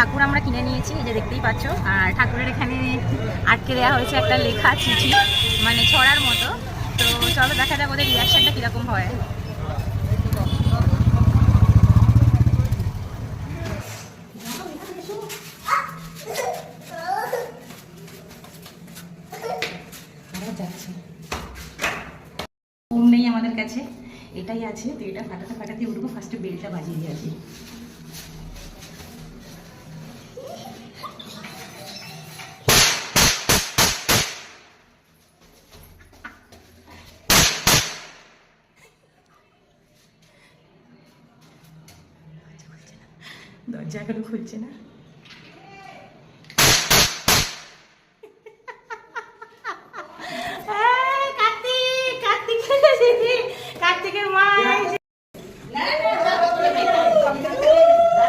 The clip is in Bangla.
ঠাকুর আমরা কিনে নিয়েছি, এই যে দেখতেই পাচ্ছ। আর ঠাকুরের এখানে আটকে দেওয়া হয়েছে একটা লেখা চিঠি, মানে ছড়ার মতো। তো চলো দেখা যাক ওদের রিয়াকশনটা কীরকম হয়। নেই আমাদের কাছে, এটাই আছে। তো এটা ফাটাতে ফাটাতে উঠবো, ফার্স্টে বেলটা বাজিয়ে দিয়ে আসি। দরজা এখনো খুলছে না।